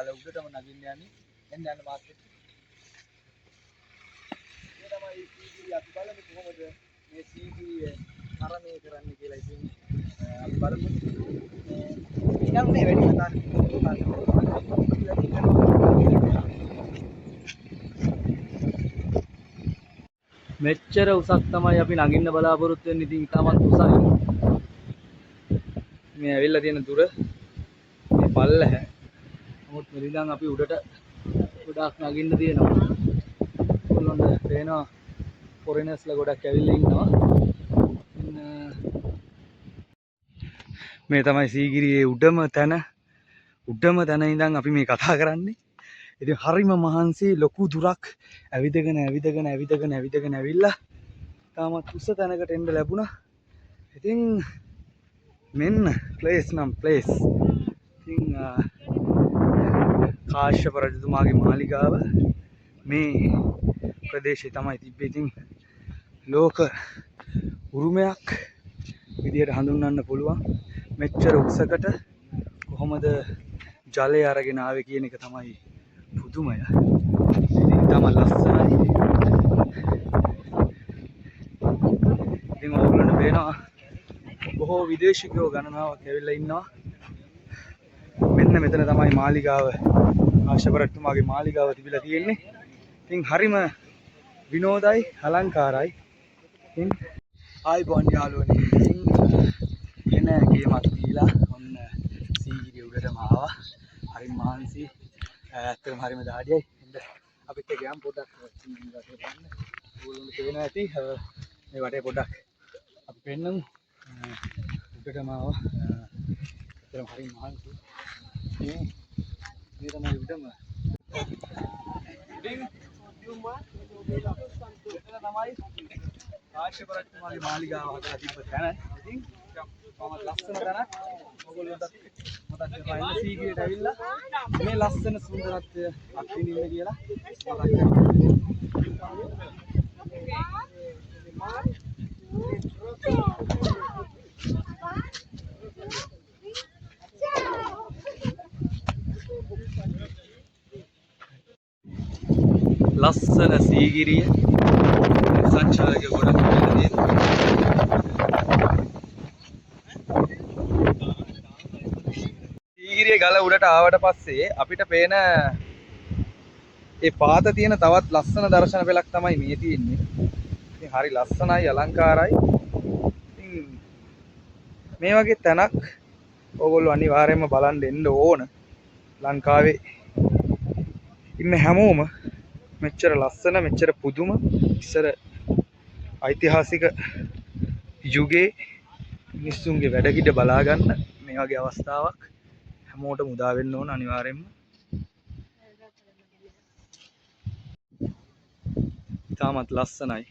ගල උඩටම නගින්න යන්නේ. එන්න යන්න මාත් එක්ක. මේ තමයි සීගිරිය අපි බලමු කොහොමද මේ සීගිරිය තරණය කරන්න කියලා ඉතින් අපි බලමු. ඊළඟ මේ වැඩි කතාවක් මෙච්චර උසක් තමයි අපි නගින්න බලාපොරොත්තු වෙන්නේ. ඉතින් ඉතාමත් උසයි. මේ ඇවිල්ලා තියෙන දුර මේ පල්ලහ. නමුත් මෙලිඳන් අපි උඩට ගොඩාක් නගින්න තියෙනවා. ඔයගොල්ලන්ට පේනවා ෆොරිනර්ස්ලා ගොඩක් ඇවිල්ලා ඉන්නවා. මේ තමයි සීගිරියේ උඩම තැන ඉඳන් අපි මේ කතා කරන්නේ. ඉතින් හරිම මහන්සි ලොකු දුරක් ඇවිදගෙන ඇවිල්ලා තාමත් උස තැනකට එන්න ලැබුණා. ඉතින් මෙන්න ප්ලේස් නම් ප්ලේස්. ඉතින් කාශ්‍යප රජතුමාගේ මාලිගාව මේ ප්‍රදේශයේ තමයි තිබ්බේ. ඉතින් ලෝක උරුමයක් විදියට හඳුන්වන්න පුළුවන්. මෙච්චර උසකට කොහොමද ජලය අරගෙන ආවේ කියන එක තමයි පුදුමය. ඉතින් තමයි ලස්සනයි. ඉතින් ඔයගොල්ලන්ට පේනවා බොහෝ විදේශිකයෝ ගණනාවක් ඇවිල්ලා ඉන්නවා. මෙන්න මෙතන තමයි මාලිගාව, කාශ්‍යප රජතුමාගේ මාලිගාව තිබිලා තියෙන්නේ. ඉතින් හරිම විනෝදයි, අලංකාරයි. ඉතින් ආයිබෝන් යාළුවනේ. ඉතින් එන ගේමක් දීලා ඔන්න සීගිරිය උඩටම ආවා. හරිම මහන්සි. ඇත්තටම හරිම දාඩියයි. අපිත් ගියාම පොඩ්ඩක් සීගිරිය වටේ බලන්න. ඕගොල්ලන්ට පේනවා ඇති. මේ වටේ පොඩ්ඩක් අපි පෙන්නමු. උඩටම ආවා. ඇත්තටම හරිම මහන්සි. මේ තමයි උඩම. ඉතින් මෙතන තමයි කාශ්‍යප රජතුමාගේ මාලිගාව හදලා තිබ්බ තැන. ඉතින් කොහොමද ලස්සන තැනක්. ඔයගොල්ලන්ට මතක් කරලා සීගිරියට ඇවිල්ලා මේ ලස්සන සුන්දරත්වය අත්විඳින්න කියලා මතක් ලස්සන සීගිරිය සංචාරක ගොඩක් තියෙනවා. සීගිරිය ගල උඩට ආවට පස්සේ අපිට පේන ඒ පාත තියෙන තවත් ලස්සන දර්ශන පෙළක් තමයි මේ තියෙන්නේ. ඉතින් හරි ලස්සනයි, අලංකාරයි. ඉතින් මේ වගේ තැනක් ඕගොල්ලෝ අනිවාර්යයෙන්ම බලන්න එන්න ඕන. ලංකාවේ ඉන්න හැමෝම මෙච්චර ලස්සන, මෙච්චර පුදුම ඉස්සර ඓතිහාසික යුගයේ මිනිස්සුන්ගේ වැඩකිට බලා ගන්න මේ වගේ අවස්ථාවක් හැමෝටම උදා වෙන්න ඕන අනිවාර්යයෙන්ම. තාමත් ලස්සනයි.